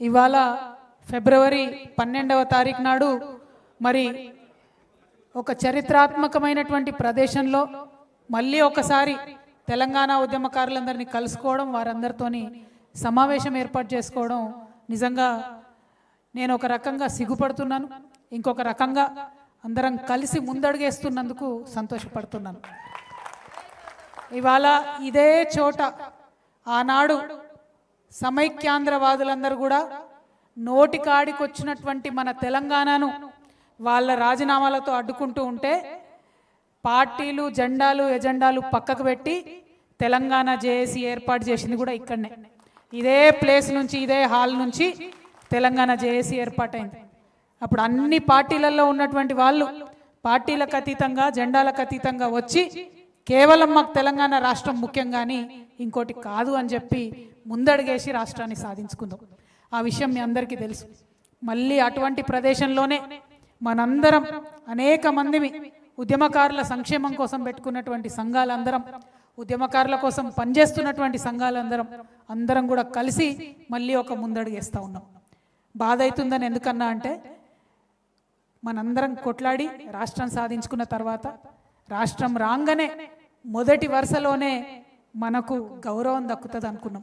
ఇవాళ ఫిబ్రవరి 12వ తారీఖు నాడు మరి ఒక చరిత్రాత్మకమైనటువంటి ప్రదేశంలో మళ్ళీ ఒకసారి తెలంగాణ ఉద్యమకారులందరినీ కలుసుకోవడం, వారందరితోని సమావేశం ఏర్పాటు చేసుకోవడం నిజంగా నేను ఒక రకంగా సిగ్గుపడుతున్నాను, ఇంకొక రకంగా అందరం కలిసి ముందడుగేస్తున్నందుకు సంతోషపడుతున్నాను. ఇవాళ ఇదే చోట ఆనాడు సమైక్యాంధ్రవాదులందరూ కూడా నోటికాడికొచ్చినటువంటి మన తెలంగాణను వాళ్ళ రాజీనామాలతో అడ్డుకుంటూ ఉంటే పార్టీలు జెండాలు ఎజెండాలు పక్కకు పెట్టి తెలంగాణ జేఏసీ ఏర్పాటు చేసింది కూడా ఇక్కడనే, ఇదే ప్లేస్ నుంచి, ఇదే హాల్ నుంచి తెలంగాణ జేఏసీ ఏర్పాటైంది. అప్పుడు అన్ని పార్టీలలో ఉన్నటువంటి వాళ్ళు పార్టీలకు అతీతంగా జెండాలకు అతీతంగా వచ్చి కేవలం మాకు తెలంగాణ రాష్ట్రం ముఖ్యం కానీ ఇంకోటి కాదు అని చెప్పి ముందడుగేసి రాష్ట్రాన్ని సాధించుకుందాం. ఆ విషయం మీ అందరికీ తెలుసు. మళ్ళీ అటువంటి ప్రదేశంలోనే మనందరం అనేక మందిని ఉద్యమకారుల సంక్షేమం కోసం పెట్టుకున్నటువంటి సంఘాలందరం, ఉద్యమకారుల కోసం పనిచేస్తున్నటువంటి సంఘాలందరం కూడా కలిసి మళ్ళీ ఒక ముందడుగేస్తూ ఉన్నాం. బాధ అవుతుందని ఎందుకన్నా అంటే మనందరం కొట్లాడి రాష్ట్రం సాధించుకున్న తర్వాత రాష్ట్రం రాగానే మొదటి వరుసలోనే మనకు గౌరవం దక్కుతుంది అనుకున్నాం,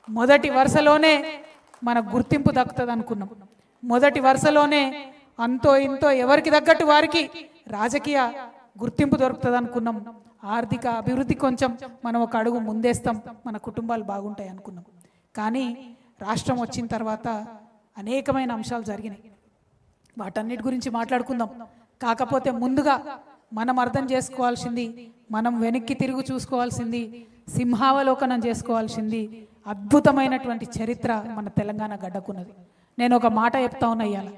మొదటి వరుసలోనే మన గుర్తింపు దక్కుతుంది అనుకున్నాం, మొదటి వరుసలోనే అంతో ఇంతో ఎవరికి తగ్గట్టు వారికి రాజకీయ గుర్తింపు దొరుకుతుంది అనుకున్నాం, ఆర్థిక అభివృద్ధి కొంచెం మనం ఒక అడుగు ముందేస్తాం, మన కుటుంబాలు బాగుంటాయి అనుకున్నాం. కానీ రాష్ట్రం వచ్చిన తర్వాత అనేకమైన అంశాలు జరిగినాయి, వాటన్నిటి గురించి మాట్లాడుకుందాం. కాకపోతే ముందుగా మనం అర్థం చేసుకోవాల్సింది, మనం వెనక్కి తిరిగి చూసుకోవాల్సింది, సింహావలోకనం చేసుకోవాల్సింది అద్భుతమైనటువంటి చరిత్ర మన తెలంగాణ గడ్డకున్నది. నేను ఒక మాట చెప్తా ఉన్నా, ఇవాళ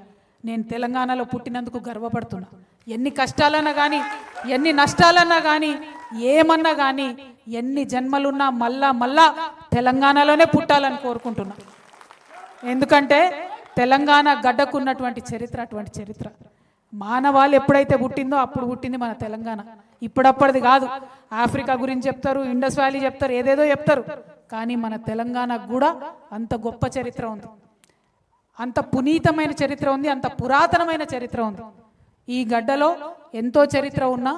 నేను తెలంగాణలో పుట్టినందుకు గర్వపడుతున్నా. ఎన్ని కష్టాలన్నా కానీ, ఎన్ని నష్టాలన్నా కానీ, ఏమన్నా కానీ, ఎన్ని జన్మలున్నా మళ్ళా తెలంగాణలోనే పుట్టాలని కోరుకుంటున్నా. ఎందుకంటే తెలంగాణ గడ్డకున్నటువంటి చరిత్ర అటువంటి చరిత్ర. మానవాళి ఎప్పుడైతే పుట్టిందో అప్పుడు పుట్టింది మన తెలంగాణ, ఇప్పుడప్పటిది కాదు. ఆఫ్రికా గురించి చెప్తారు, ఇండస్ వ్యాలీ చెప్తారు, ఏదేదో చెప్తారు, కానీ మన తెలంగాణకు కూడా అంత గొప్ప చరిత్ర ఉంది, అంత పునీతమైన చరిత్ర ఉంది, అంత పురాతనమైన చరిత్ర ఉంది. ఈ గడ్డలో ఎంతో చరిత్ర ఉన్నా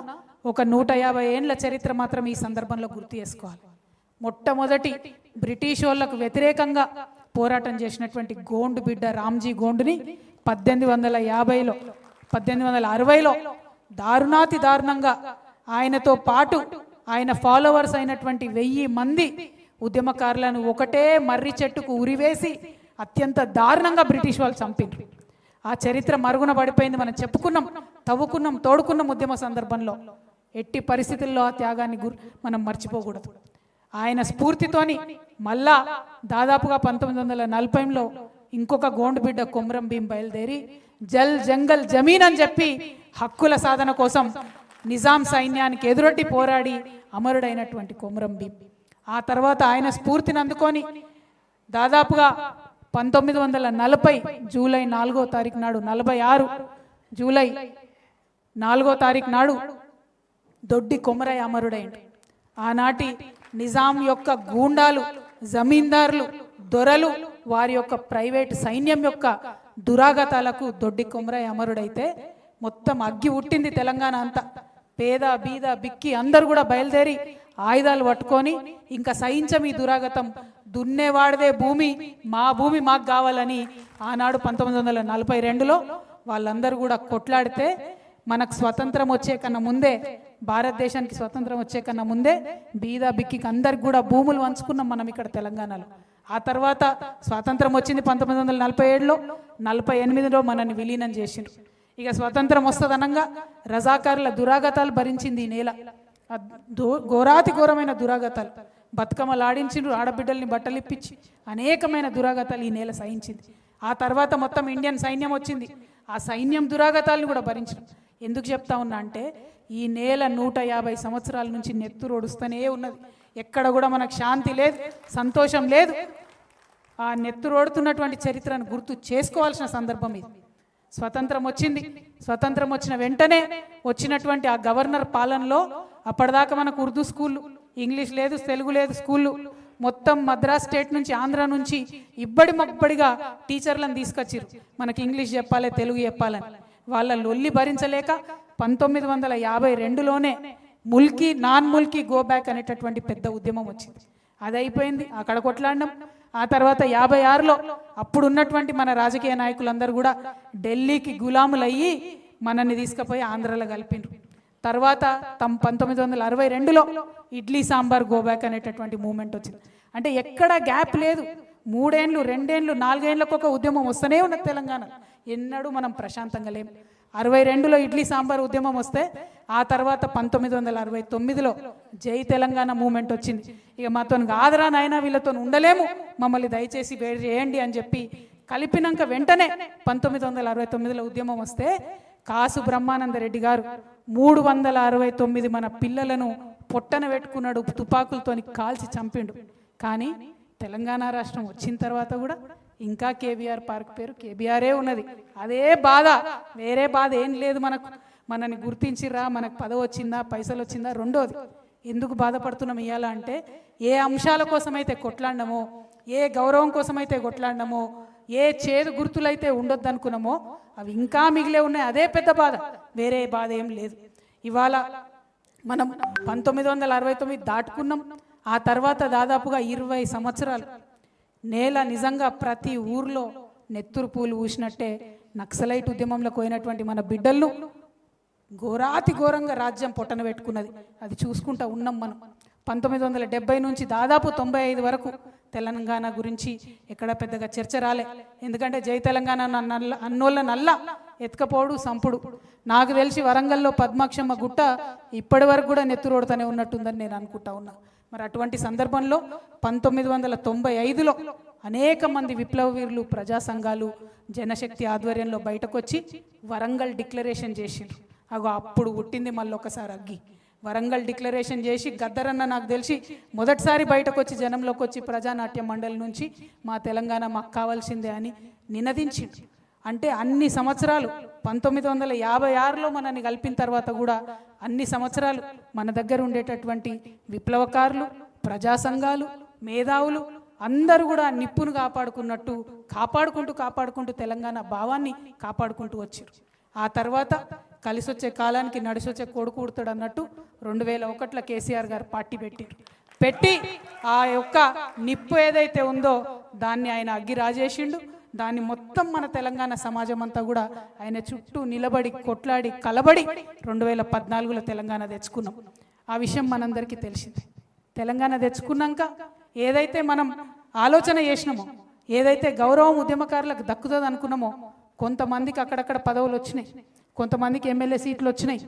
ఒక 150 ఏండ్ల చరిత్ర మాత్రం ఈ సందర్భంలో గుర్తు చేసుకోవాలి. మొట్టమొదటి బ్రిటిష్ వాళ్ళకు వ్యతిరేకంగా పోరాటం చేసినటువంటి గోండు బిడ్డ రామ్జీ గోండుని 1860లో దారుణాతి దారుణంగా ఆయనతో పాటు ఆయన ఫాలోవర్స్ అయినటువంటి 1000 మంది ఉద్యమకారులను ఒకటే మర్రి చెట్టుకు ఉరివేసి అత్యంత దారుణంగా బ్రిటిష్ వాళ్ళు చంపిండ్రు. ఆ చరిత్ర మరుగున పడిపోయింది. మనం చెప్పుకున్నాం, తవ్వుకున్నాం, తోడుకున్నాం ఉద్యమ సందర్భంలో. ఎట్టి పరిస్థితుల్లో ఆ త్యాగాన్ని మనం మర్చిపోకూడదు. ఆయన స్ఫూర్తితోని మళ్ళా దాదాపుగా 1940లో ఇంకొక గోండు బిడ్డ కొమరం భీం బయలుదేరి జల్ జంగల్ జమీన్ అని చెప్పి హక్కుల సాధన కోసం నిజాం సైన్యానికి ఎదురొడ్డి పోరాడి అమరుడైనటువంటి కొమరం భీం. ఆ తర్వాత ఆయన స్ఫూర్తిని అందుకొని దాదాపుగా 1940 జూలై 4వ తారీఖు నాడు, 46 జూలై 4వ తారీఖు నాడు దొడ్డి కొమరయ్య అమరుడైండు. ఆనాటి నిజాం యొక్క గూండాలు, జమీందారులు, దొరలు, వారి యొక్క ప్రైవేట్ సైన్యం యొక్క దురాగతాలకు దొడ్డి కొమరయ్య అమరుడైతే మొత్తం అగ్గి ఉట్టింది తెలంగాణ అంతా. పేద బీద బిక్కి అందరు కూడా బయలుదేరి ఆయుధాలు పట్టుకొని ఇంకా సహించం ఈ దురాగతం, దున్నేవాడిదే భూమి, మా భూమి మాకు కావాలని ఆనాడు 1942లో వాళ్ళందరూ కూడా కొట్లాడితే మనకు స్వతంత్రం వచ్చే కన్నా ముందే, భారతదేశానికి స్వతంత్రం వచ్చే కన్నా ముందే బీద బిక్కికి అందరికి కూడా భూములు పంచుకున్నాం మనం ఇక్కడ తెలంగాణలో. ఆ తర్వాత స్వాతంత్రం వచ్చింది 1947లో, 48లో మనల్ని విలీనం చేసిండ్రు. ఇక స్వతంత్రం వస్తుందనంగా రజాకారుల దురాగతాలు భరించింది ఈ నేల, ఘోరాతి ఘోరమైన దురాగతాలు. బతుకమ్మలు ఆడించిండ్రు, ఆడబిడ్డల్ని బట్టలు ఇప్పించి అనేకమైన దురాగతాలు ఈ నేల సహించింది. ఆ తర్వాత మొత్తం ఇండియన్ సైన్యం వచ్చింది, ఆ సైన్యం దురాగతాలను కూడా భరించడం. ఎందుకు చెప్తా ఉన్నా అంటే ఈ నేల 150 సంవత్సరాల నుంచి నెత్తురు ఒడుస్తూనే ఉన్నది. ఎక్కడ కూడా మనకు శాంతి లేదు, సంతోషం లేదు. ఆ నెత్తురు ఓడుతున్నటువంటి చరిత్రను గుర్తు చేసుకోవాల్సిన సందర్భం ఇది. స్వతంత్రం వచ్చింది, స్వతంత్రం వచ్చిన వెంటనే వచ్చినటువంటి ఆ గవర్నర్ పాలనలో అప్పటిదాకా మనకు ఉర్దూ స్కూళ్ళు, ఇంగ్లీష్ లేదు, తెలుగు లేదు, స్కూళ్ళు మొత్తం మద్రాస్ స్టేట్ నుంచి ఆంధ్ర నుంచి ఇబ్బడి మబ్బడిగా టీచర్లను తీసుకొచ్చిర్రు మనకి ఇంగ్లీష్ చెప్పాలి తెలుగు చెప్పాలని. వాళ్ళ లొల్లి భరించలేక 1952లోనే Mulki non Mulki go back అనేటటువంటి పెద్ద ఉద్యమం వచ్చింది. అది అయిపోయింది, అక్కడ కొట్లాడినాం. ఆ తర్వాత 56లో అప్పుడు ఉన్నటువంటి మన రాజకీయ నాయకులందరూ కూడా ఢిల్లీకి గులాములయ్యి మనల్ని తీసుకుపోయి ఆంధ్రలో కలిపిండ్రు. తర్వాత 1962లో ఇడ్లీ సాంబార్ గోబ్యాక్ అనేటటువంటి మూమెంట్ వచ్చింది. అంటే ఎక్కడా గ్యాప్ లేదు. 3 ఏళ్ళు 2 ఏళ్ళు 4 ఏళ్ళకు ఒక ఉద్యమం వస్తూనే ఉన్నది తెలంగాణ. ఎన్నడూ మనం ప్రశాంతంగా లేం. 62లో ఇడ్లీ సాంబార్ ఉద్యమం వస్తే ఆ తర్వాత 1969లో జై తెలంగాణ మూమెంట్ వచ్చింది. ఇక మాతో కాదురా నాయన వీళ్ళతో ఉండలేము, మమ్మల్ని దయచేసి వేడి చేయండి అని చెప్పి కలిపినాక వెంటనే 1969లో ఉద్యమం వస్తే కాసు బ్రహ్మానంద రెడ్డి గారు 369 మన పిల్లలను పొట్టన పెట్టుకున్నాడు, తుపాకులతోని కాల్చి చంపిండు. కానీ తెలంగాణ రాష్ట్రం వచ్చిన తర్వాత కూడా ఇంకా కేబీఆర్ పార్క్ పేరు కేబీఆరే ఉన్నది. అదే బాధ, వేరే బాధ ఏం లేదు మనకు. మనని గుర్తించిర్రా, మనకు పదవి వచ్చిందా, పైసలు వచ్చిందా, రెండోది. ఎందుకు బాధపడుతున్నాం ఇవ్వాలా అంటే ఏ అంశాల కోసమైతే కొట్లాడినామో, ఏ గౌరవం కోసమైతే కొట్లాడినామో, ఏ చేదు గుర్తులైతే ఉండొద్దు అనుకున్నామో అవి ఇంకా మిగిలే ఉన్నాయి. అదే పెద్ద బాధ, వేరే బాధ ఏం లేదు. ఇవాళ మనం 1969 దాటుకున్నాం. ఆ తర్వాత దాదాపుగా 20 సంవత్సరాలు నేల నిజంగా ప్రతి ఊర్లో నెత్తురు పూలు ఊసినట్టే నక్సలైట్ ఉద్యమంలో పోయినటువంటి మన బిడ్డలను ఘోరాతి ఘోరంగా రాజ్యం పొట్టన పెట్టుకున్నది. అది చూసుకుంటా ఉన్నాం మనం. 1970 నుంచి దాదాపు 95 వరకు తెలంగాణ గురించి ఎక్కడ పెద్దగా చర్చ రాలే. ఎందుకంటే జై తెలంగాణ అన్నోళ్ళ నల్ల ఎత్తుకపోడు సంపుడు. నాకు తెలిసి వరంగల్లో పద్మాక్షమ్మ గుట్ట ఇప్పటి వరకు కూడా నెత్తురోడుతూనే ఉన్నట్టుందని నేను అనుకుంటా ఉన్నా. మరి అటువంటి సందర్భంలో 1995లో అనేక మంది విప్లవ వీరులు, ప్రజా సంఘాలు, జనశక్తి ఆధ్వర్యంలో బయటకు వచ్చి వరంగల్ డిక్లరేషన్ చేసిండ్రు. అప్పుడు పుట్టింది మళ్ళీ ఒకసారి అగ్గి. వరంగల్ డిక్లరేషన్ చేసి గద్దరన్న నాకు తెలిసి మొదటిసారి బయటకు వచ్చి జనంలోకి వచ్చి ప్రజానాట్య మండలి నుంచి మా తెలంగాణ మాకు కావాల్సిందే అని నినదించింది. అంటే అన్ని సంవత్సరాలు 1956లో మనల్ని కలిపిన తర్వాత కూడా అన్ని సంవత్సరాలు మన దగ్గర ఉండేటటువంటి విప్లవకారులు, ప్రజా సంఘాలు, మేధావులు అందరూ కూడా నిప్పును కాపాడుకుంటూ తెలంగాణ భావాన్ని కాపాడుకుంటూ వచ్చారు. ఆ తర్వాత కలిసొచ్చే కాలానికి నడిసొచ్చే కొడుకు పుడతాడు అన్నట్టు 2001లో కేసీఆర్ గారు పార్టీ పెట్టి ఆ యొక్క నిప్పు ఏదైతే ఉందో దాన్ని ఆయన అగ్గి రాజేసిండు. దాన్ని మొత్తం మన తెలంగాణ సమాజం అంతా కూడా ఆయన చుట్టూ నిలబడి కొట్లాడి కలబడి 2014లో తెలంగాణ తెచ్చుకున్నాం. ఆ విషయం మనందరికీ తెలిసింది. తెలంగాణ తెచ్చుకున్నాక ఏదైతే మనం ఆలోచన చేసినామో, ఏదైతే గౌరవం ఉద్యమకారులకు దక్కుతుంది అనుకున్నామో, కొంతమందికి అక్కడక్కడ పదవులు వచ్చినాయి, కొంతమందికి ఎమ్మెల్యే సీట్లు వచ్చినాయి,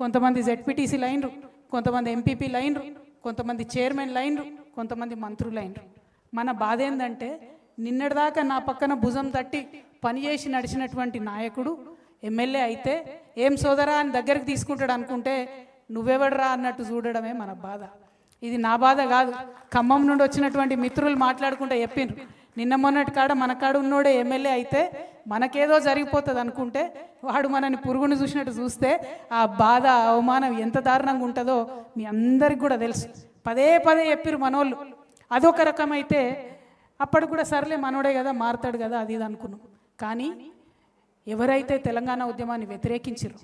కొంతమంది జెడ్పీటీసీ లైన్రు, కొంతమంది ఎంపీపీ లైన్రు, కొంతమంది చైర్మన్ లైన్రు, కొంతమంది మంత్రులు లైన్రు. మన బాధ ఏంటంటే నిన్నటిదాకా నా పక్కన భుజం తట్టి పనిచేసి నడిచినటువంటి నాయకుడు ఎమ్మెల్యే అయితే ఏం సోదరా అని దగ్గరికి తీసుకుంటాడు అనుకుంటే నువ్వెవడరా అన్నట్టు చూడడమే మన బాధ. ఇది నా బాధ కాదు, ఖమ్మం నుండి వచ్చినటువంటి మిత్రులు మాట్లాడుకుంటూ చెప్పిండ్రు. నిన్న మొన్నటి కాడ మన కాడ ఉన్నోడే ఎమ్మెల్యే అయితే మనకేదో జరిగిపోతుంది అనుకుంటే వాడు మనని పురుగుని చూసినట్టు చూస్తే ఆ బాధ, అవమానం ఎంత దారుణంగా ఉంటుందో మీ అందరికి కూడా తెలుసు. పదే చెప్పిరు మనోళ్ళు. అదొక రకమైతే అప్పటి కూడా సర్లే మనోడే కదా, మారుతాడు కదా, అది ఇది అనుకున్నాం. కానీ ఎవరైతే తెలంగాణ ఉద్యమాన్ని వ్యతిరేకించిరో,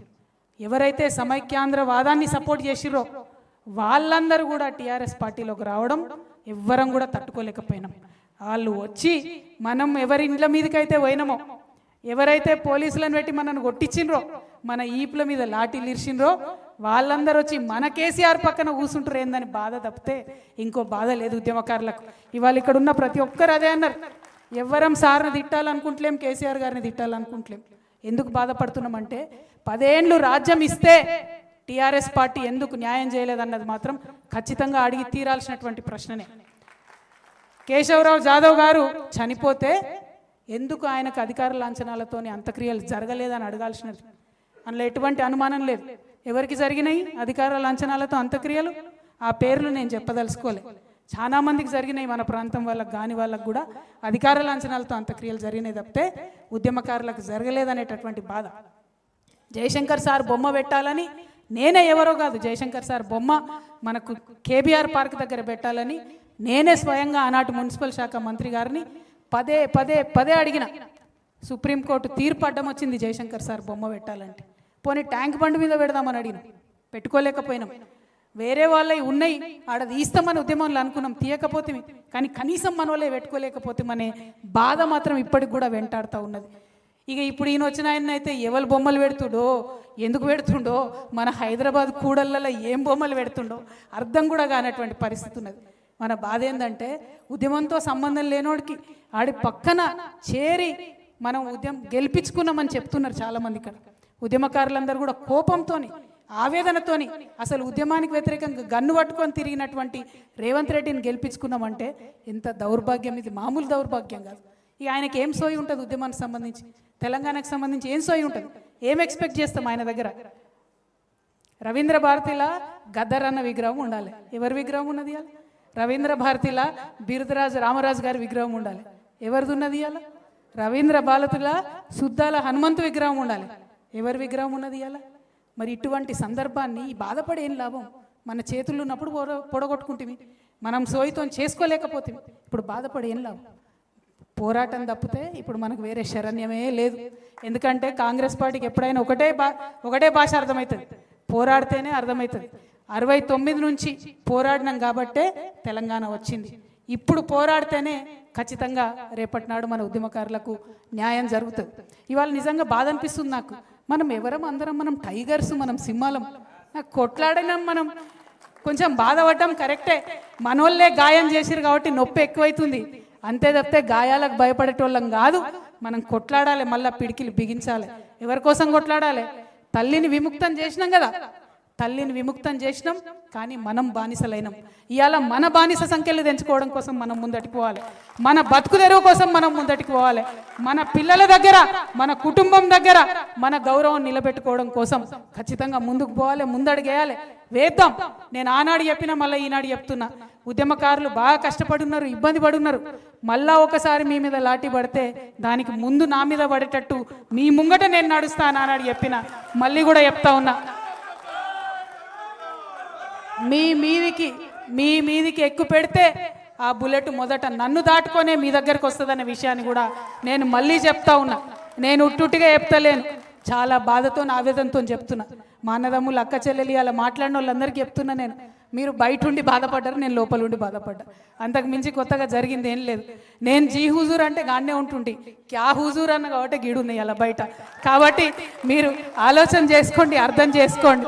ఎవరైతే సమైక్యాంధ్ర వాదాన్ని సపోర్ట్ చేసిరో వాళ్ళందరూ కూడా టీఆర్ఎస్ పార్టీలోకి రావడం ఎవ్వరం కూడా తట్టుకోలేకపోయినాం. వాళ్ళు వచ్చి మనం ఎవరి ఇండ్ల మీదకైతే పోయినామో, ఎవరైతే పోలీసులను పెట్టి మనను కొట్టించిండ్రో, మన ఈపుల మీద లాఠీలు ఇరిచిండ్రో వాళ్ళందరూ వచ్చి మన కేసీఆర్ పక్కన కూర్చుంటారు ఏందని బాధ తప్పితే ఇంకో బాధ లేదు ఉద్యమకారులకు. ఇవాళ ఇక్కడ ఉన్న ప్రతి ఒక్కరు అదే అన్నారు. ఎవ్వరం సార్ని తిట్టాలనుకుంటలేం, కేసీఆర్ గారిని తిట్టాలనుకుంటలేం. ఎందుకు బాధపడుతున్నామంటే 10 ఏళ్ళు రాజ్యం ఇస్తే టీఆర్ఎస్ పార్టీ ఎందుకు న్యాయం చేయలేదన్నది మాత్రం ఖచ్చితంగా అడిగి తీరాల్సినటువంటి ప్రశ్ననే. కేశవరావు జాదవ్ గారు చనిపోతే ఎందుకు ఆయనకు అధికార లాంఛనాలతోని అంత్యక్రియలు జరగలేదని అడగాల్సినది. అందులో ఎటువంటి అనుమానం లేదు. ఎవరికి జరిగినాయి అధికార లాంఛనాలతో అంత్యక్రియలు? ఆ పేర్లు నేను చెప్పదలుచుకోలే. చాలా మందికి జరిగినాయి, మన ప్రాంతం వాళ్ళకి కాని వాళ్ళకు కూడా అధికార లాంఛనాలతో అంత్యక్రియలు జరిగినాయి తప్పితే ఉద్యమకారులకు జరగలేదనేటటువంటి బాధ. జయశంకర్ సార్ బొమ్మ పెట్టాలని నేనే ఎవరో కాదు, జయశంకర్ సార్ బొమ్మ మనకు కేబీఆర్ పార్క్ దగ్గర పెట్టాలని నేనే స్వయంగా ఆనాటి మున్సిపల్ శాఖ మంత్రి గారిని పదే పదే పదే అడిగిన. సుప్రీంకోర్టు తీర్పు అడ్డం వచ్చింది జయశంకర్ సార్ బొమ్మ పెట్టాలంటే. పోనీ ట్యాంక్ బండ్ మీద పెడదామని అడిగిన, పెట్టుకోలేకపోయినాం. వేరే వాళ్ళవి ఉన్నాయి ఆడ తీస్తామని ఉద్యమంలో అనుకున్నాం, తీయకపోతే. కానీ కనీసం మన వాళ్ళే పెట్టుకోలేకపోతామనే బాధ మాత్రం ఇప్పటికి కూడా వెంటాడుతూ ఉన్నది. ఇక ఇప్పుడు ఈయన వచ్చిన ఆయన అయితే ఎవరు బొమ్మలు పెడుతుండో, ఎందుకు పెడుతుండో, మన హైదరాబాద్ కూడళ్ళలో ఏం బొమ్మలు పెడుతుండో అర్థం కూడా కానటువంటి పరిస్థితి ఉన్నది. మన బాధ ఏంటంటే ఉద్యమంతో సంబంధం లేనోడికి ఆడి పక్కన చేరి మనం ఉద్యమం గెలిపించుకున్నామని చెప్తున్నారు చాలామంది. ఇక్కడ ఉద్యమకారులందరూ కూడా కోపంతోని, ఆవేదనతోని అసలు ఉద్యమానికి వ్యతిరేకంగా గన్ను పట్టుకొని తిరిగినటువంటి రేవంత్ రెడ్డిని గెలిపించుకున్నామంటే ఎంత దౌర్భాగ్యం ఇది, మామూలు దౌర్భాగ్యం కాదు. ఇక ఆయనకి ఏం సోయి ఉంటుంది ఉద్యమానికి సంబంధించి, తెలంగాణకు సంబంధించి ఏం సోయి ఉంటుంది, ఏం ఎక్స్పెక్ట్ చేస్తాం ఆయన దగ్గర? రవీంద్ర భారతిలా గద్దర్ అన్న విగ్రహం ఉండాలి. ఎవరి విగ్రహం ఉన్నది ఇవాళ? రవీంద్ర భారతిలా బిరుదరాజు రామరాజు గారి విగ్రహం ఉండాలి. ఎవరిది ఉన్నది ఇవాళ? రవీంద్ర భారతిలా సుద్దాల హనుమంతు విగ్రహం ఉండాలి. ఎవరి విగ్రహం ఉన్నది ఇవాళ? మరి ఇటువంటి సందర్భాన్ని బాధపడి ఏం లాభం? మన చేతుల్లో ఉన్నప్పుడు పొడగొట్టుకుంటుంది, మనం సోయితో చేసుకోలేకపోతే ఇప్పుడు బాధపడి ఏం లాభం? పోరాటం తప్పితే ఇప్పుడు మనకు వేరే శరణ్యమే లేదు. ఎందుకంటే కాంగ్రెస్ పార్టీకి ఎప్పుడైనా ఒకటే భాష అర్థమవుతుంది, పోరాడితేనే అర్థమవుతుంది. 69 నుంచి పోరాడినాం కాబట్టే తెలంగాణ వచ్చింది. ఇప్పుడు పోరాడితేనే ఖచ్చితంగా రేపటి నాడు మన ఉద్యమకారులకు న్యాయం జరుగుతుంది. ఇవాళ నిజంగా బాధ అనిపిస్తుంది నాకు. మనం ఎవరం, అందరం మనం టైగర్స్, మనం సింహాలం. నాకు కొట్లాడినాం, మనం కొంచెం బాధపడ్డాం కరెక్టే. మనోళ్ళే గాయం చేసిరు కాబట్టి నొప్పి ఎక్కువైతుంది, అంతే తప్పితే గాయాలకు భయపడేటోళ్ళం కాదు. మనం కొట్లాడాలి, మళ్ళీ పిడికిలు బిగించాలి. ఎవరి కోసం కొట్లాడాలి? తల్లిని విముక్తం చేసినాం కదా, తల్లిని విముక్తం చేసినాం, కానీ మనం బానిసలైనాం. ఇవాళ మన బానిస సంఖ్యలు తెంచుకోవడం కోసం మనం ముందటికి పోవాలి, మన బతుకు తెరువు కోసం మనం ముందటికి పోవాలి, మన పిల్లల దగ్గర, మన కుటుంబం దగ్గర మన గౌరవం నిలబెట్టుకోవడం కోసం ఖచ్చితంగా ముందుకు పోవాలి, ముందడుగేయాలి, వేద్దాం. నేను ఆనాడు చెప్పినా మళ్ళీ ఈనాడు చెప్తున్నా, ఉద్యమకారులు బాగా కష్టపడున్నారు, ఇబ్బంది పడున్నారు. మళ్ళా ఒకసారి మీ మీద లాఠీ పడితే దానికి ముందు నా మీద పడేటట్టు మీ ముంగట నేను నడుస్తాను ఆనాడు చెప్పిన, మళ్ళీ కూడా చెప్తా ఉన్నా. మీ మీదికి ఎక్కువ పెడితే ఆ బుల్లెట్ మొదట నన్ను దాటుకొనే మీ దగ్గరకు వస్తుందనే విషయాన్ని కూడా నేను మళ్ళీ చెప్తా ఉన్నా. నేను ఉట్టుగా చెప్తలేను, చాలా బాధతో ఆవేదనతో చెప్తున్నా. మా అన్నదమ్ములు, అక్క చెల్లెలు అలా మాట్లాడిన వాళ్ళందరికీ చెప్తున్నా. మీరు బయట ఉండి బాధపడ్డారు, నేను లోపల ఉండి బాధపడ్డా. అంతకు మించి కొత్తగా జరిగింది ఏం లేదు. నేను జీ హుజూర్ అంటే గానే ఉంటుండి, క్యా హుజూర్ అన్న కాబట్టి గీడున్నాయి అలా బయట. కాబట్టి మీరు ఆలోచన చేసుకోండి, అర్థం చేసుకోండి.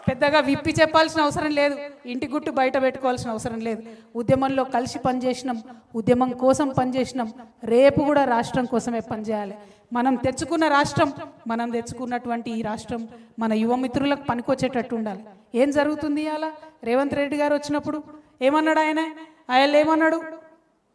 పెద్దగా విప్పి చెప్పాల్సిన అవసరం లేదు, ఇంటి గుట్టు బయట పెట్టుకోవాల్సిన అవసరం లేదు. ఉద్యమంలో కలిసి పనిచేసినాం, ఉద్యమం కోసం పనిచేసినాం, రేపు కూడా రాష్ట్రం కోసమే పనిచేయాలి. మనం తెచ్చుకున్న రాష్ట్రం, మనం తెచ్చుకున్నటువంటి ఈ రాష్ట్రం మన యువ మిత్రులకు పనికొచ్చేటట్టు ఉండాలి. ఏం జరుగుతుంది అలా? రేవంత్ రెడ్డి గారు వచ్చినప్పుడు ఏమన్నాడు ఆయన ఏమన్నాడు?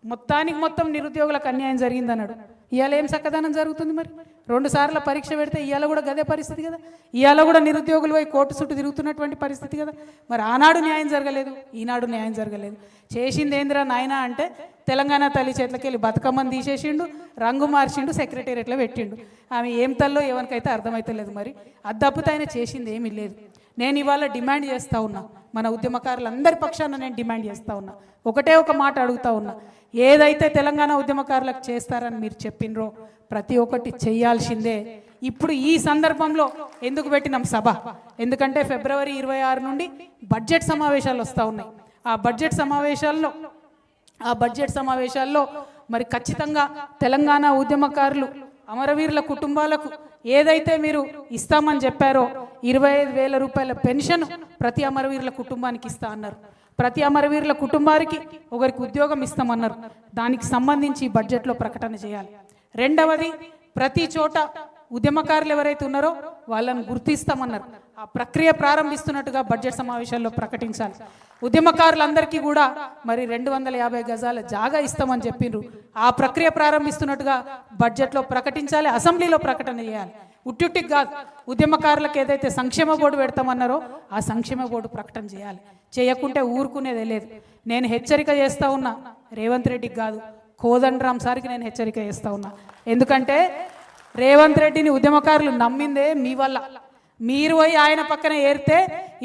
మొత్తానికి మొత్తం నిరుద్యోగులకు అన్యాయం జరిగిందన్నాడు. ఇవాళ ఏం చక్కదనం జరుగుతుంది? మరి 2 సార్లు పరీక్ష పెడితే ఇవాళ కూడా గదే పరిస్థితి కదా. ఇవాళ కూడా నిరుద్యోగులు పోయి కోర్టు చుట్టూ తిరుగుతున్నటువంటి పరిస్థితి కదా. మరి ఆనాడు న్యాయం జరగలేదు, ఈనాడు న్యాయం జరగలేదు. చేసింది ఏందిరా నాయన అంటే తెలంగాణ తల్లి చేతులకి వెళ్ళి బతుకమ్మని తీసేసిండు, రంగు మార్చిండు, సెక్రటేరియట్లో పెట్టిండు. ఆమె ఏం తల్లో ఎవరికైతే అర్థమైతలేదు. మరి అది తప్పితే ఆయన చేసింది ఏమీ లేదు. నేను ఇవాళ డిమాండ్ చేస్తూ ఉన్నా, మన ఉద్యమకారులందరి పక్షాన నేను డిమాండ్ చేస్తూ ఉన్నా, ఒకటే ఒక మాట అడుగుతా ఉన్నా. ఏదైతే తెలంగాణ ఉద్యమకారులకు చేస్తారని మీరు చెప్పినరో ప్రతి ఒక్కటి చేయాల్సిందే. ఇప్పుడు ఈ సందర్భంలో ఎందుకు పెట్టినాం సభ? ఎందుకంటే ఫిబ్రవరి 26 నుండి బడ్జెట్ సమావేశాలు వస్తూ ఉన్నాయి. ఆ బడ్జెట్ సమావేశాల్లో మరి ఖచ్చితంగా తెలంగాణ ఉద్యమకారులు, అమరవీరుల కుటుంబాలకు ఏదైతే మీరు ఇస్తామని చెప్పారో 25,000 రూపాయల పెన్షన్ ప్రతి అమరవీరుల కుటుంబానికి ఇస్తా అన్నారు. ప్రతి అమరవీరుల కుటుంబానికి ఒకరికి ఉద్యోగం ఇస్తామన్నారు. దానికి సంబంధించి బడ్జెట్లో ప్రకటన చేయాలి. రెండవది, ప్రతి చోట ఉద్యమకారులు ఎవరైతే ఉన్నారో వాళ్ళని గుర్తిస్తామన్నారు. ఆ ప్రక్రియ ప్రారంభిస్తున్నట్టుగా బడ్జెట్ సమావేశాల్లో ప్రకటించాలి. ఉద్యమకారులందరికీ కూడా మరి 250 గజాల జాగా ఇస్తామని చెప్పిండ్రు. ఆ ప్రక్రియ ప్రారంభిస్తున్నట్టుగా బడ్జెట్లో ప్రకటించాలి, అసెంబ్లీలో ప్రకటన చేయాలి. ఉట్టికి కాదు, ఉద్యమకారులకు ఏదైతే సంక్షేమ బోర్డు పెడతామన్నారో ఆ సంక్షేమ బోర్డు ప్రకటన చేయాలి. చేయకుంటే ఊరుకునేదే లేదు. నేను హెచ్చరిక చేస్తూ ఉన్నా, రేవంత్ రెడ్డికి కాదు, కోదండరామ్ సార్కి నేను హెచ్చరిక చేస్తూ ఉన్నా. ఎందుకంటే రేవంత్ రెడ్డిని ఉద్యమకారులు నమ్మిందే మీ వల్ల. మీరు పోయి ఆయన పక్కన ఏరితే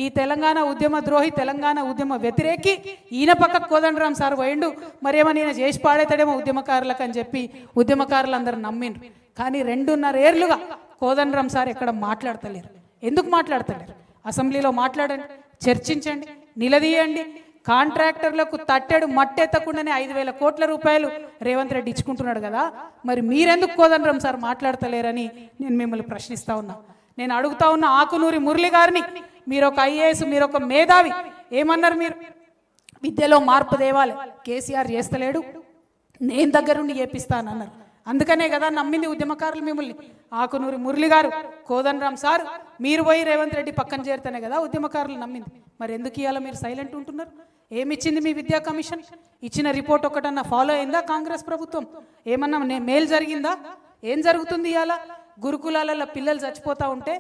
ఈ తెలంగాణ ఉద్యమ ద్రోహి, తెలంగాణ ఉద్యమ వ్యతిరేకి ఈయన పక్కకు కోదండరాం సార్ పోయిండు, మరేమో ఈయన చేసి పాడేతాడేమో ఉద్యమకారులకు అని చెప్పి ఉద్యమకారులందరూ నమ్మిండ్రు. కానీ 2.5 ఏళ్లుగా కోదండరాం సార్ ఎక్కడ మాట్లాడతలేరు. ఎందుకు మాట్లాడతలేరు? అసెంబ్లీలో మాట్లాడండి, చర్చించండి, నిలదీయండి. కాంట్రాక్టర్లకు తట్టెడు మట్టెత్తకుండానే 5,000 కోట్ల రూపాయలు రేవంత్ రెడ్డి ఇచ్చుకుంటున్నాడు కదా, మరి మీరెందుకు కోదండరాం సార్ మాట్లాడతలేరని నేను మిమ్మల్ని ప్రశ్నిస్తా ఉన్నా. నేను అడుగుతా ఉన్న ఆకునూరి మురళి గారిని, మీరు ఒక ఐఏఎస్, మీరు ఒక మేధావి, ఏమన్నారు మీరు? విద్యలో మార్పు తేవాలి, కేసీఆర్ చేస్తలేడు, నేను దగ్గరుండి చేపిస్తానన్నారు. అందుకనే కదా నమ్మింది ఉద్యమకారులు మిమ్మల్ని. ఆకునూరి మురళి గారు, కోదండరాం సార్, మీరు పోయి రేవంత్ రెడ్డి పక్కన చేరితేనే కదా ఉద్యమకారులు నమ్మింది. మరి ఎందుకు ఇవాళ మీరు సైలెంట్ ఉంటున్నారు? ఏమిచ్చింది మీ విద్యా కమిషన్? ఇచ్చిన రిపోర్ట్ ఒకటన్నా ఫాలో అయిందా కాంగ్రెస్ ప్రభుత్వం? ఏమన్నా మేలు జరిగిందా? ఏం జరుగుతుంది ఇవాళ? గురుకులాలలో పిల్లలు చచ్చిపోతూ ఉంటే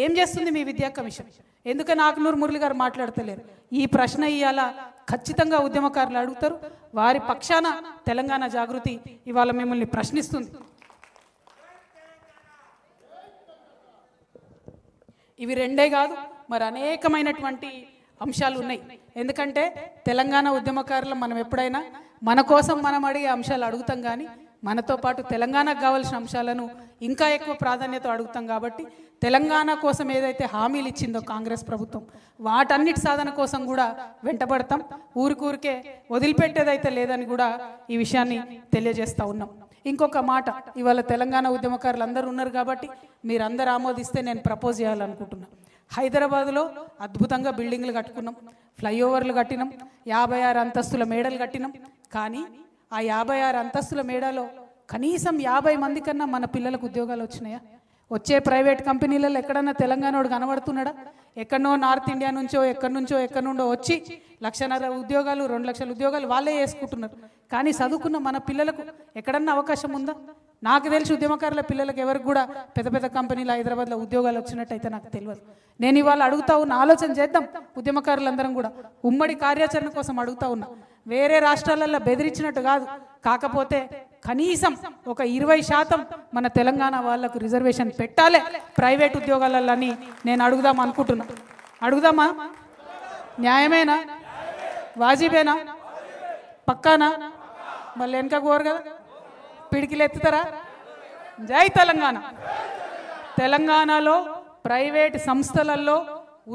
ఏం చేస్తుంది మీ విద్యా కమిషన్? ఎందుకని ఆకునూరు మురళి గారు మాట్లాడతలేరు? ఈ ప్రశ్న ఇవాళ ఖచ్చితంగా ఉద్యమకారులు అడుగుతారు. వారి పక్షాన తెలంగాణ జాగృతి ఇవాళ మిమ్మల్ని ప్రశ్నిస్తుంది. ఇవి రెండే కాదు, మరి అనేకమైనటువంటి అంశాలు ఉన్నాయి. ఎందుకంటే తెలంగాణ ఉద్యమకారులు మనం ఎప్పుడైనా మన కోసం మనం అడిగే అంశాలు అడుగుతాం, కానీ మనతో పాటు తెలంగాణకు కావాల్సిన అంశాలను ఇంకా ఎక్కువ ప్రాధాన్యత అడుగుతాం. కాబట్టి తెలంగాణ కోసం ఏదైతే హామీలు ఇచ్చిందో కాంగ్రెస్ ప్రభుత్వం, వాటన్నిటి సాధన కోసం కూడా వెంటబడతాం. ఊరికే వదిలిపెట్టేదైతే లేదని కూడా ఈ విషయాన్ని తెలియజేస్తూ ఉన్నాం. ఇంకొక మాట, ఇవాళ తెలంగాణ ఉద్యమకారులు అందరూ ఉన్నారు కాబట్టి మీరందరూ ఆమోదిస్తే నేను ప్రపోజ్ చేయాలనుకుంటున్నాను. హైదరాబాద్లో అద్భుతంగా బిల్డింగ్లు కట్టుకున్నాం, ఫ్లైఓవర్లు కట్టినాం, 56 అంతస్తుల మేడలు కట్టినాం. కానీ ఆ 56 అంతస్తుల మేడలో కనీసం 50 మంది కన్నా మన పిల్లలకు ఉద్యోగాలు వచ్చినాయా? వచ్చే ప్రైవేట్ కంపెనీలలో ఎక్కడన్నా తెలంగాణోడు కనబడుతున్నాడా? ఎక్కడనో నార్త్ ఇండియా నుంచో ఎక్కడి నుండో వచ్చి 1,50,000 ఉద్యోగాలు, 2 లక్షల ఉద్యోగాలు వాళ్ళే చేసుకుంటున్నారు. కానీ చదువుకున్న మన పిల్లలకు ఎక్కడన్నా అవకాశం ఉందా? నాకు తెలిసి ఉద్యమకారుల పిల్లలకు ఎవరికి కూడా పెద్ద పెద్ద కంపెనీలు హైదరాబాద్లో ఉద్యోగాలు వచ్చినట్టయితే నాకు తెలియదు. నేను ఇవాళ అడుగుతా ఉన్నా, ఆలోచన చేద్దాం ఉద్యమకారులందరం కూడా, ఉమ్మడి కార్యాచరణ కోసం అడుగుతా ఉన్నా. వేరే రాష్ట్రాలలో బెదిరించినట్టు కాదు, కాకపోతే కనీసం ఒక 20% మన తెలంగాణ వాళ్లకు రిజర్వేషన్ పెట్టాలి ప్రైవేట్ ఉద్యోగాలలో అని నేను అడుగుదాం అనుకుంటున్నా. అడుగుదామా? న్యాయమేనా? వాజిబేనా? పక్కానా? మళ్ళీ వెనక కోరు కదా, పిడికిలు ఎత్తుతారా? జై తెలంగాణ. తెలంగాణలో ప్రైవేట్ సంస్థలలో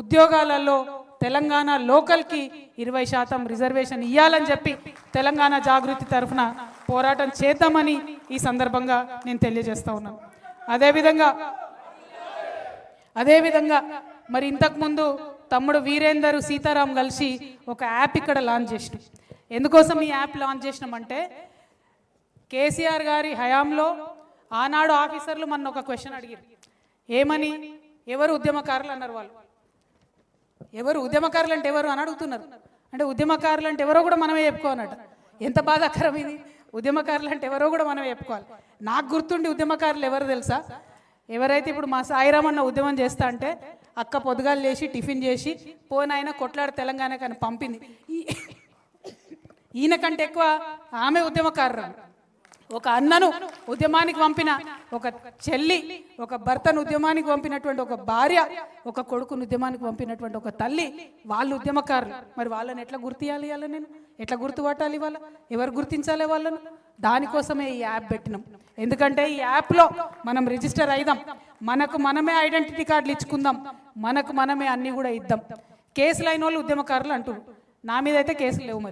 ఉద్యోగాలలో తెలంగాణ లోకల్కి 20% రిజర్వేషన్ ఇవ్వాలని చెప్పి తెలంగాణ జాగృతి తరఫున పోరాటం చేద్దామని ఈ సందర్భంగా నేను తెలియజేస్తా ఉన్నాను. అదేవిధంగా మరి ఇంతకుముందు తమ్ముడు వీరేందర్ సీతారాం కలిసి ఒక యాప్ ఇక్కడ లాంచ్ చేసినాం. ఎందుకోసం ఈ యాప్ లాంచ్ చేసినామంటే, కేసీఆర్ గారి హయాంలో ఆనాడు ఆఫీసర్లు మన ఒక క్వశ్చన్ అడిగారు. ఏమని? ఎవరు ఉద్యమకారులు అన్నారు. వాళ్ళు ఎవరు ఉద్యమకారులు అంటే ఎవరు అని అడుగుతున్నారు. అంటే ఉద్యమకారులు అంటే ఎవరో కూడా మనమే చెప్పుకోనట. ఎంత బాధాకరం ఇది! ఉద్యమకారులు అంటే ఎవరో కూడా మనమే చెప్పుకోవాలి. నాకు గుర్తుండి ఉద్యమకారులు ఎవరు తెలుసా? ఎవరైతే ఇప్పుడు మా సాయిరామన్న ఉద్యమం చేస్తా అంటే అక్క పొద్దుగాలు లేచి టిఫిన్ చేసి పోనాయన కొట్లాడు తెలంగాణ కానీ పంపింది. ఈయన కంటే ఎక్కువ ఆమె ఉద్యమకారు. ఒక అన్నను ఉద్యమానికి పంపిన ఒక చెల్లి, ఒక భర్తను ఉద్యమానికి పంపినటువంటి ఒక భార్య, ఒక కొడుకును ఉద్యమానికి పంపినటువంటి ఒక తల్లి, వాళ్ళు ఉద్యమకారులు. మరి వాళ్ళని ఎట్లా గుర్తియాలి? ఇవాళ నేను ఎట్లా గుర్తుపట్టాలి? వాళ్ళ ఎవరు గుర్తించాలి వాళ్ళను? దానికోసమే ఈ యాప్ పెట్టినాం. ఎందుకంటే ఈ యాప్లో మనం రిజిస్టర్ అయిదాం, మనకు మనమే ఐడెంటిటీ కార్డులు ఇచ్చుకుందాం, మనకు మనమే అన్నీ కూడా ఇద్దాం. కేసులు అయిన వాళ్ళు ఉద్యమకారులు అంటున్నారు. నా మీద అయితే కేసులు లేవు.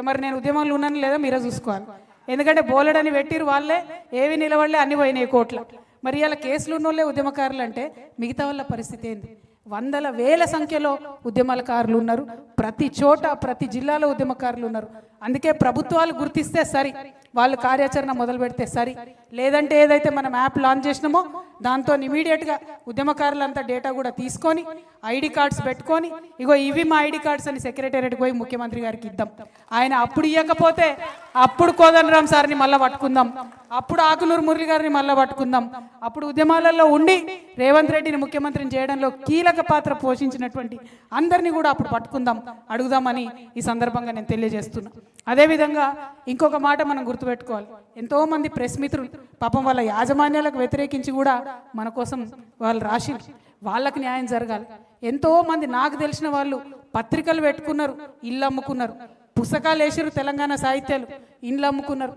మరి నేను ఉద్యమంలో ఉన్నాను లేదా మీరే చూసుకోవాలి. ఎందుకంటే బోలెడని పెట్టిరు వాళ్ళే, ఏవి నిలబడలే, అన్ని పోయినాయి కోట్ల. మరి ఇలా కేసులు ఉన్నోళ్ళే ఉద్యమకారులు అంటే మిగతా వాళ్ళ పరిస్థితి ఏంది? వందల వేల సంఖ్యలో ఉద్యమకారులు ఉన్నారు. ప్రతి చోట ప్రతి జిల్లాలో ఉద్యమకారులు ఉన్నారు. అందుకే ప్రభుత్వాలు గుర్తిస్తే సరి, వాళ్ళు కార్యాచరణ మొదలు పెడితే సరి. లేదంటే ఏదైతే మనం యాప్ లాంచ్ చేసినామో దాంతో ఇమీడియట్గా ఉద్యమకారులంతా డేటా కూడా తీసుకొని ఐడి కార్డ్స్ పెట్టుకొని, ఇగో ఇవి మా ఐడి కార్డ్స్ అని సెక్రటేరియట్కి పోయి ముఖ్యమంత్రి గారికి ఇద్దాం. ఆయన అప్పుడు ఇవ్వకపోతే అప్పుడు కోదండరాం సార్ని మళ్ళీ పట్టుకుందాం, అప్పుడు ఆకునూరు మురళి గారిని మళ్ళీ పట్టుకుందాం, అప్పుడు ఉద్యమాలలో ఉండి రేవంత్ రెడ్డిని ముఖ్యమంత్రిని చేయడంలో కీలక పాత్ర పోషించినటువంటి అందరినీ కూడా అప్పుడు పట్టుకుందాం, అడుగుదామని ఈ సందర్భంగా నేను తెలియజేస్తున్నా. అదేవిధంగా ఇంకొక మాట మనం గుర్తుపెట్టుకోవాలి. ఎంతోమంది ప్రెస్ మిత్రులు పాపం వాళ్ళ యాజమాన్యాలకు వ్యతిరేకించి కూడా మన కోసం వాళ్ళు రాసి వాళ్ళకి న్యాయం జరగాలి. ఎంతోమంది నాకు తెలిసిన వాళ్ళు పత్రికలు పెట్టుకున్నారు, ఇల్లు అమ్ముకున్నారు, పుస్తకాలు వేసారు, తెలంగాణ సాహిత్యాలు ఇండ్లు అమ్ముకున్నారు.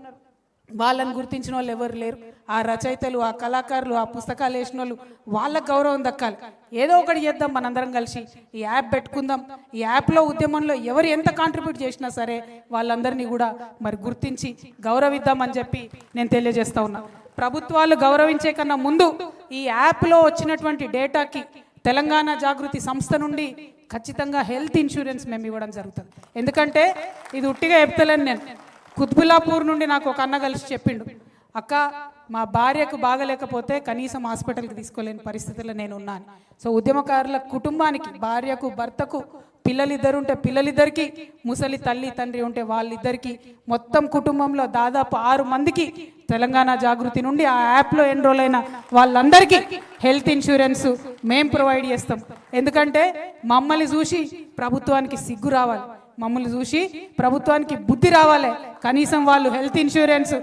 వాళ్ళని గుర్తించిన వాళ్ళు ఎవరు లేరు. ఆ రచయితలు, ఆ కళాకారులు, ఆ పుస్తకాలు వేసిన వాళ్ళు వాళ్ళకు గౌరవం దక్కాలి. ఏదో ఒకటి చేద్దాం, మనందరం కలిసి ఈ యాప్ పెట్టుకుందాం. ఈ యాప్లో ఉద్యమంలో ఎవరు ఎంత కాంట్రిబ్యూట్ చేసినా సరే వాళ్ళందరినీ కూడా మరి గుర్తించి గౌరవిద్దామని చెప్పి నేను తెలియజేస్తా ఉన్నా. ప్రభుత్వాలు గౌరవించే కన్నా ముందు ఈ యాప్లో వచ్చినటువంటి డేటాకి తెలంగాణ జాగృతి సంస్థ నుండి ఖచ్చితంగా హెల్త్ ఇన్సూరెన్స్ మేము ఇవ్వడం జరుగుతుంది. ఎందుకంటే ఇది ఉట్టిగా చెప్తలేను నేను. కుత్బుల్లాపూర్ నుండి నాకు ఒక అన్న కలిసి చెప్పిండు, అక్క మా భార్యకు బాగలేకపోతే కనీసం హాస్పిటల్కి తీసుకోలేని పరిస్థితుల్లో నేను ఉన్నాను. సో ఉద్యమకారుల కుటుంబానికి, భార్యకు, భర్తకు, పిల్లలిద్దరు ఉంటే పిల్లలిద్దరికి, ముసలి తల్లి తండ్రి ఉంటే వాళ్ళిద్దరికి, మొత్తం కుటుంబంలో దాదాపు 6 మందికి తెలంగాణ జాగృతి నుండి ఆ యాప్లో ఎన్రోల్ అయిన వాళ్ళందరికీ హెల్త్ ఇన్సూరెన్స్ మేము ప్రొవైడ్ చేస్తాం. ఎందుకంటే మమ్మల్ని చూసి ప్రభుత్వానికి సిగ్గు రావాలి, మమ్మల్ని చూసి ప్రభుత్వానికి బుద్ధి రావాలి. కనీసం వాళ్ళు హెల్త్ ఇన్సూరెన్స్,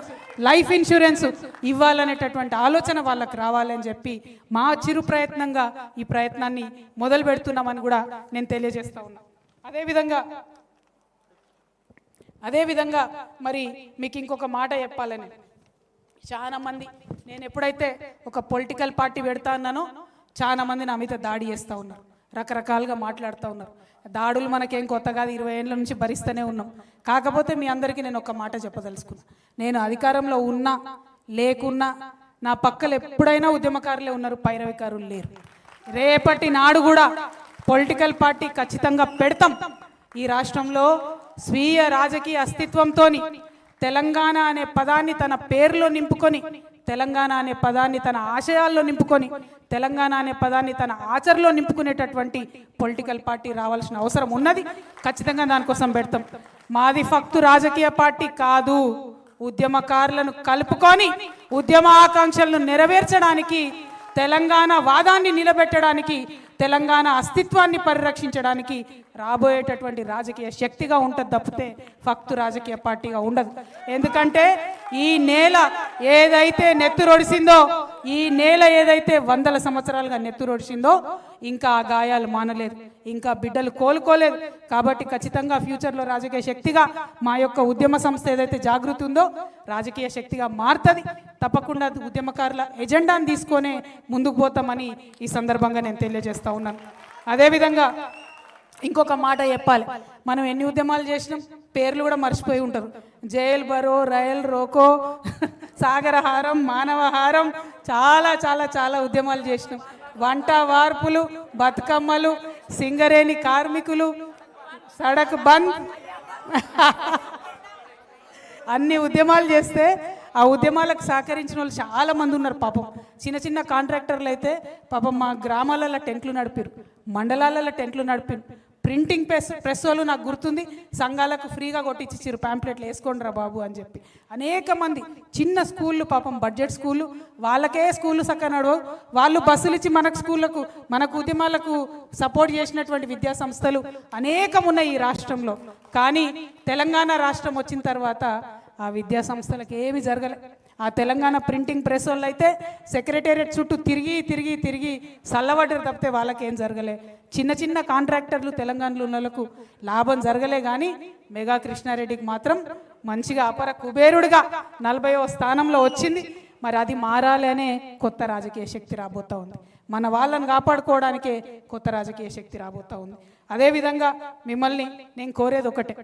లైఫ్ ఇన్సూరెన్స్ ఇవ్వాలనేటటువంటి ఆలోచన వాళ్ళకి రావాలని చెప్పి మా చిరు ప్రయత్నంగా ఈ ప్రయత్నాన్ని మొదలు పెడుతున్నామని కూడా నేను తెలియజేస్తా ఉన్నా. అదేవిధంగా మరి మీకు ఇంకొక మాట చెప్పాలని, చాలా మంది నేను ఎప్పుడైతే ఒక పొలిటికల్ పార్టీ పెడతా అన్నానో చాలా మంది నా మీద దాడి చేస్తూ ఉన్నారు, రకరకాలుగా మాట్లాడుతూ ఉన్నారు. దాడులు మనకేం కొత్త కాదు, 20 ఏళ్ళ నుంచి భరిస్తూనే ఉన్నాం. కాకపోతే మీ అందరికీ నేను ఒక మాట చెప్పదలుచుకున్నా, నేను అధికారంలో ఉన్నా లేకున్నా నా పక్కలు ఎప్పుడైనా ఉద్యమకారులే ఉన్నారు, పైరవికారులు లేరు. రేపటి నాడు కూడా పొలిటికల్ పార్టీ ఖచ్చితంగా పెడతాం. ఈ రాష్ట్రంలో స్వీయ రాజకీయ అస్తిత్వంతో తెలంగాణ అనే పదాన్ని తన పేరులో నింపుకొని, తెలంగాణ అనే పదాన్ని తన ఆశయాల్లో నింపుకొని, తెలంగాణ అనే పదాన్ని తన ఆచరణలో నింపుకునేటటువంటి పొలిటికల్ పార్టీ రావాల్సిన అవసరం ఉన్నది. ఖచ్చితంగా దానికోసం పెడతాం. మాది ఫక్తు రాజకీయ పార్టీ కాదు, ఉద్యమకారులను కలుపుకొని ఉద్యమ ఆకాంక్షలను నెరవేర్చడానికి, తెలంగాణ వాదాన్ని నిలబెట్టడానికి, తెలంగాణ అస్తిత్వాన్ని పరిరక్షించడానికి రాబోయేటటువంటి రాజకీయ శక్తిగా ఉంటుంది తప్పితే ఫక్తు రాజకీయ పార్టీగా ఉండదు. ఎందుకంటే ఈ నేల ఏదైతే నెత్తురొడిసిందో, ఈ నేల ఏదైతే 100 సంవత్సరాలుగా నెత్తురొడిసిందో ఇంకా ఆ గాయాలు మానలేదు, ఇంకా బిడ్డలు కోలుకోలేదు. కాబట్టి ఖచ్చితంగా ఫ్యూచర్లో రాజకీయ శక్తిగా మా యొక్క ఉద్యమ సంస్థ ఏదైతే జాగృతి ఉందో రాజకీయ శక్తిగా మారుతుంది. తప్పకుండా ఉద్యమకారుల ఎజెండాను తీసుకొనే ముందుకు పోతామని ఈ సందర్భంగా నేను తెలియజేస్తా ఉన్నాను. అదేవిధంగా ఇంకొక మాట చెప్పాలి, మనం ఎన్ని ఉద్యమాలు చేసినాం పేర్లు కూడా మర్చిపోయి ఉంటారు. జైల్ బరో, రైల్ రోకో, సాగరహారం, మానవహారం, చాలా చాలా చాలా ఉద్యమాలు చేసినాం. వంట వార్పులు, బతుకమ్మలు, సింగరేణి కార్మికులు, సడక్ బంద్, అన్ని ఉద్యమాలు చేస్తే ఆ ఉద్యమాలకు సహకరించిన వాళ్ళు చాలా మంది ఉన్నారు. పాపం చిన్న చిన్న కాంట్రాక్టర్లు అయితే పాపం మా గ్రామాలలో టెంట్లు నడిపారు, మండలాలలో టెంట్లు నడిపారు. ప్రింటింగ్ ప్రెస్ వాళ్ళు నాకు గుర్తుంది, సంఘాలకు ఫ్రీగా కొట్టించారు, ప్యాంప్లెట్లు వేసుకోండి రా బాబు అని చెప్పి. అనేక మంది చిన్న స్కూళ్ళు, పాపం బడ్జెట్ స్కూళ్ళు, వాళ్ళకే స్కూళ్ళు చక్కగా నడవవు, వాళ్ళు బస్సులు ఇచ్చి మనకు స్కూళ్ళకు, మనకు ఉద్యమాలకు సపోర్ట్ చేసినటువంటి విద్యా సంస్థలు అనేకం ఉన్నాయి ఈ రాష్ట్రంలో. కానీ తెలంగాణ రాష్ట్రం వచ్చిన తర్వాత ఆ విద్యా సంస్థలకు ఏమి జరగలే. ఆ తెలంగాణ ప్రింటింగ్ ప్రెస్ వాళ్ళు అయితే సెక్రటేరియట్ చుట్టూ తిరిగి తిరిగి తిరిగి చల్లబడ్డారు తప్పితే వాళ్ళకేం జరగలే. చిన్న చిన్న కాంట్రాక్టర్లు తెలంగాణలో ఉన్న వాళ్ళకు లాభం జరగలే. కానీ మెగా కృష్ణారెడ్డికి మాత్రం మంచిగా అపర కుబేరుడిగా 40వ స్థానంలో వచ్చింది. మరి అది మారాలి అనే కొత్త రాజకీయ శక్తి రాబోతూ ఉంది. మన వాళ్ళని కాపాడుకోవడానికే కొత్త రాజకీయ శక్తి రాబోతూ ఉంది. అదేవిధంగా మిమ్మల్ని నేను కోరేది ఒకటే,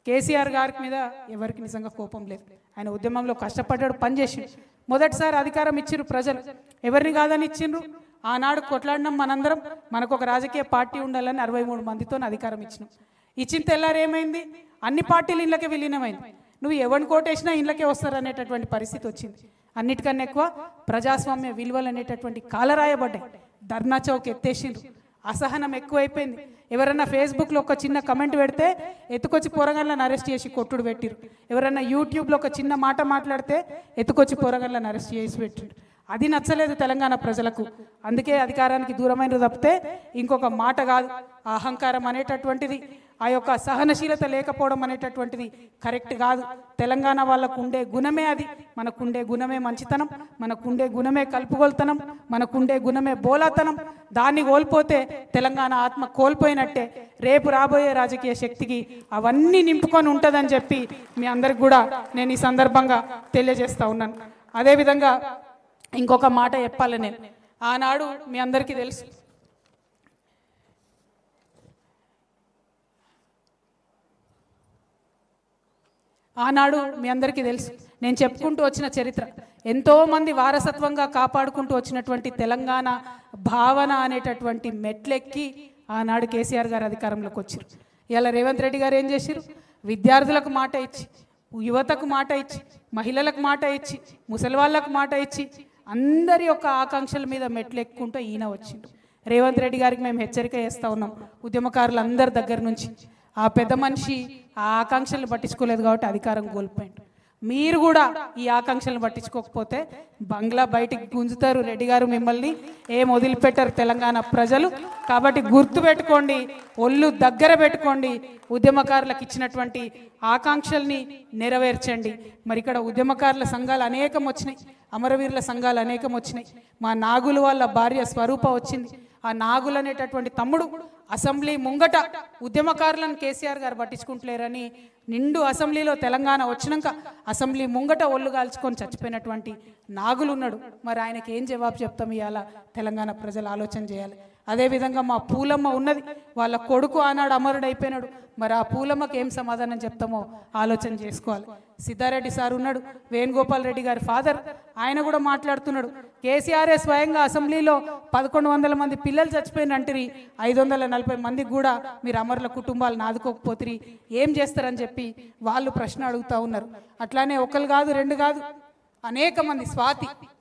కేసీఆర్ గారి మీద ఎవరికి నిజంగా కోపం లేదు. ఆయన ఉద్యమంలో కష్టపడ్డాడు, పనిచేసిండు. మొదటిసారి అధికారం ఇచ్చిర్రు ప్రజలు, ఎవరిని కాదని ఇచ్చిండ్రు. ఆనాడు కొట్లాడినాం మనందరం, మనకు ఒక రాజకీయ పార్టీ ఉండాలని 63 మందితో అధికారం ఇచ్చినాం. ఇచ్చిన తెల్లారు ఏమైంది, అన్ని పార్టీలు ఇళ్ళకే విలీనమైంది. నువ్వు ఎవరిని కోటేసినా ఇళ్ళకే వస్తారనేటటువంటి పరిస్థితి వచ్చింది. అన్నిటికన్నా ఎక్కువ ప్రజాస్వామ్య విలువలు అనేటటువంటి కాలరాయబడ్డాయి. ధర్నా చౌక్ ఎత్తేసిండ్రు, అసహనం ఎక్కువైపోయింది. ఎవరన్నా ఫేస్బుక్లో ఒక చిన్న కమెంట్ పెడితే ఎత్తుకొచ్చి పోరగాళ్ళని అరెస్ట్ చేసి కొట్టుడు పెట్టిరు. ఎవరన్నా యూట్యూబ్లో ఒక చిన్న మాట మాట్లాడితే ఎత్తుకొచ్చి పోరగాళ్ళని అరెస్ట్ చేసి పెట్టిరు. అది నచ్చలేదు తెలంగాణ ప్రజలకు. అందుకే అధికారానికి దూరమైన తప్పితే ఇంకొక మాట కాదు. అహంకారం అనేటటువంటిది, ఆ యొక్క సహనశీలత లేకపోవడం అనేటటువంటిది కరెక్ట్ కాదు. తెలంగాణ వాళ్ళకు ఉండే గుణమే అది. మనకుండే గుణమే మంచితనం, మనకుండే గుణమే కలుపుగోలుతనం, మనకుండే గుణమే బోలాతనం. దాన్ని కోల్పోతే తెలంగాణ ఆత్మ కోల్పోయినట్టే. రేపు రాబోయే రాజకీయ శక్తికి అవన్నీ నింపుకొని ఉంటుందని చెప్పి మీ అందరికి కూడా నేను ఈ సందర్భంగా తెలియజేస్తా ఉన్నాను. అదేవిధంగా ఇంకొక మాట చెప్పాలి. నేను ఆనాడు మీ అందరికీ తెలుసు, ఆనాడు మీ అందరికీ తెలుసు, నేను చెప్పుకుంటూ వచ్చిన చరిత్ర, ఎంతోమంది వారసత్వంగా కాపాడుకుంటూ వచ్చినటువంటి తెలంగాణ భావన అనేటటువంటి మెట్లెక్కి ఆనాడు కేసీఆర్ గారు అధికారంలోకి వచ్చారు. ఇలా రేవంత్ రెడ్డి గారు ఏం చేశారు? విద్యార్థులకు మాట ఇచ్చి, యువతకు మాట ఇచ్చి, మహిళలకు మాట ఇచ్చి, ముసలి వాళ్ళకు మాట ఇచ్చి, అందరి యొక్క ఆకాంక్షల మీద మెట్లెక్కుంటూ ఈయన వచ్చిండు. రేవంత్ రెడ్డి గారికి మేము హెచ్చరిక చేస్తూ ఉన్నాం, ఉద్యమకారులందరి దగ్గర నుంచి. ఆ పెద్ద మనిషి ఆ ఆకాంక్షలను పట్టించుకోలేదు కాబట్టి అధికారం కోల్పోయిండు. మీరు కూడా ఈ ఆకాంక్షలను పట్టించుకోకపోతే బంగ్లా బయటికి గుంజుతారు. రెడ్డి గారు మిమ్మల్ని ఏం వదిలిపెట్టారు తెలంగాణ ప్రజలు. కాబట్టి గుర్తుపెట్టుకోండి, ఒళ్ళు దగ్గర పెట్టుకోండి, ఉద్యమకారులకు ఇచ్చినటువంటి ఆకాంక్షల్ని నెరవేర్చండి. మరి ఇక్కడ ఉద్యమకారుల సంఘాలు అనేకం వచ్చినాయి, అమరవీరుల సంఘాలు అనేకం వచ్చినాయి. మా నాగులు వాళ్ళ భార్య స్వరూప వచ్చింది. ఆ నాగులు అనేటటువంటి తమ్ముడు అసెంబ్లీ ముంగట ఉద్యమకారులను కేసీఆర్ గారు పట్టించుకుంటలేరని నిండు అసెంబ్లీలో తెలంగాణ వచ్చినాక అసెంబ్లీ ముంగట ఒళ్ళు కాల్చుకొని చచ్చిపోయినటువంటి నాగులు ఉన్నాడు. మరి ఆయనకి ఏం జవాబు చెప్తాం? ఇవాళ తెలంగాణ ప్రజలు ఆలోచన చేయాలి. అదేవిధంగా మా పూలమ్మ ఉన్నది, వాళ్ళ కొడుకు ఆనాడు అమరుడు అయిపోయినాడు. మరి ఆ పూలమ్మకి ఏం సమాధానం చెప్తామో ఆలోచన చేసుకోవాలి. సిద్ధారెడ్డి సార్ ఉన్నాడు, వేణుగోపాల్ రెడ్డి గారి ఫాదర్, ఆయన కూడా మాట్లాడుతున్నాడు. కేసీఆర్ఏ స్వయంగా అసెంబ్లీలో 1100 మంది పిల్లలు చచ్చిపోయినంటిరి, 540 మందికి కూడా మీరు అమరుల కుటుంబాలను ఆదుకోకపోతే ఏం చేస్తారని చెప్పి వాళ్ళు ప్రశ్న అడుగుతూ ఉన్నారు. అట్లానే ఒకరు కాదు, రెండు కాదు, అనేక మంది.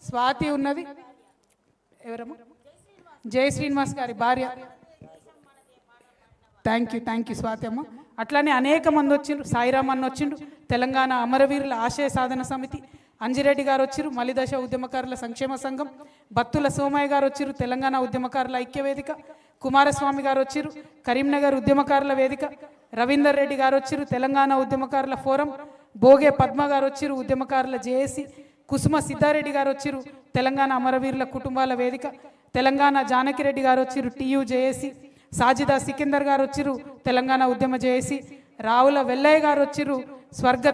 స్వాతి ఉన్నది, ఎవరమ్మా? జయ శ్రీనివాస్ గారి భార్య. థ్యాంక్ యూ స్వాతి అమ్మ. అట్లానే అనేక మంది వచ్చిండ్రు. సాయిరామ్ అన్న వచ్చిండు, తెలంగాణ అమరవీరుల ఆశయ సాధన సమితి. అంజిరెడ్డి గారు వచ్చిరు, మలిదశ ఉద్యమకారుల సంక్షేమ సంఘం. బత్తుల సోమయ్య గారు వచ్చిరు, తెలంగాణ ఉద్యమకారుల ఐక్య వేదిక. కుమారస్వామి గారు వచ్చిరు, కరీంనగర్ ఉద్యమకారుల వేదిక. రవీందర్ రెడ్డి గారు వచ్చిరు, తెలంగాణ ఉద్యమకారుల ఫోరం. బోగే పద్మ గారు వచ్చిరు, ఉద్యమకారుల జేఏసీ. కుసుమ సిద్ధారెడ్డి గారు వచ్చిరు, తెలంగాణ అమరవీరుల కుటుంబాల వేదిక. తెలంగాణ జానకిరెడ్డి గారు వచ్చిరు, టీయూ జేఏసీ. సాజిదా సికిందర్ గారు వచ్చిరు, తెలంగాణ ఉద్యమ జేఏసీ. రావుల వెల్లయ్య గారు వచ్చిరు, స్వర్ణ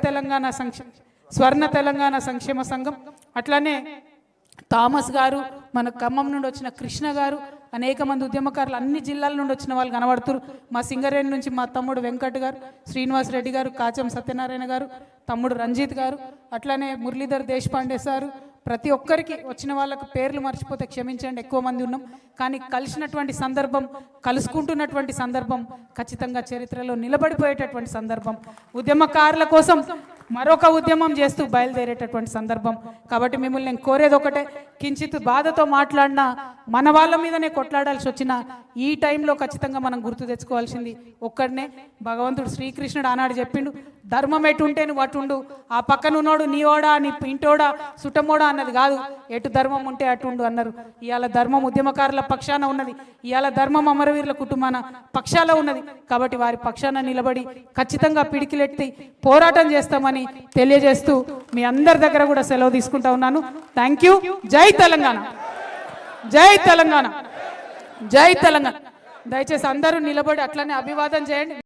తెలంగాణ సంక్షేమ సంఘం. అట్లానే థామస్ గారు, మన ఖమ్మం నుండి వచ్చిన కృష్ణ గారు, అనేక మంది ఉద్యమకారులు అన్ని జిల్లాల నుండి వచ్చిన వాళ్ళు కనబడుతున్నారు. మా సింగరేణి నుంచి మా తమ్ముడు వెంకట్ గారు, శ్రీనివాస్ రెడ్డి గారు, కాచం సత్యనారాయణ గారు, తమ్ముడు రంజిత్ గారు, అట్లానే మురళీధర్ దేశపాండే సారు. ప్రతి ఒక్కరికి వచ్చిన వాళ్ళకు పేర్లు మర్చిపోతే క్షమించండి, ఎక్కువ మంది ఉన్నాం. కానీ కలిసినటువంటి సందర్భం, కలుసుకుంటున్నటువంటి సందర్భం ఖచ్చితంగా చరిత్రలో నిలబడిపోయేటటువంటి సందర్భం. ఉద్యమకారుల కోసం మరొక ఉద్యమం చేస్తూ బయలుదేరేటటువంటి సందర్భం. కాబట్టి మిమ్మల్ని నేను కోరేది ఒకటే, కించిత్ బాధతో మాట్లాడినా, మన వాళ్ళ మీదనే కొట్లాడాల్సి వచ్చిన ఈ టైంలో ఖచ్చితంగా మనం గుర్తు తెచ్చుకోవాల్సింది ఒక్కడనే. భగవంతుడు శ్రీకృష్ణుడు ఆనాడు చెప్పిండు, ధర్మం ఎటుంటే నువ్వు అటుండు, ఆ పక్కనున్నోడు నీవోడా నీ ఇంటోడా సుటమోడా అన్నది కాదు, ఎటు ధర్మం ఉంటే అటుండు అన్నారు. ఇవాళ ధర్మం ఉద్యమకారుల పక్షాన ఉన్నది, ఇవాళ ధర్మం అమరవీరుల కుటుంబాన పక్షాల ఉన్నది. కాబట్టి వారి పక్షాన నిలబడి ఖచ్చితంగా పిడికిలెత్తి పోరాటం చేస్తామని తెలియజేస్తూ మీ అందరి దగ్గర కూడా సెలవు తీసుకుంటా ఉన్నాను. Thank you. జై తెలంగాణ, జై తెలంగాణ, జై తెలంగాణ. దయచేసి అందరూ నిలబడి అట్లనే అభివాదం చేయండి.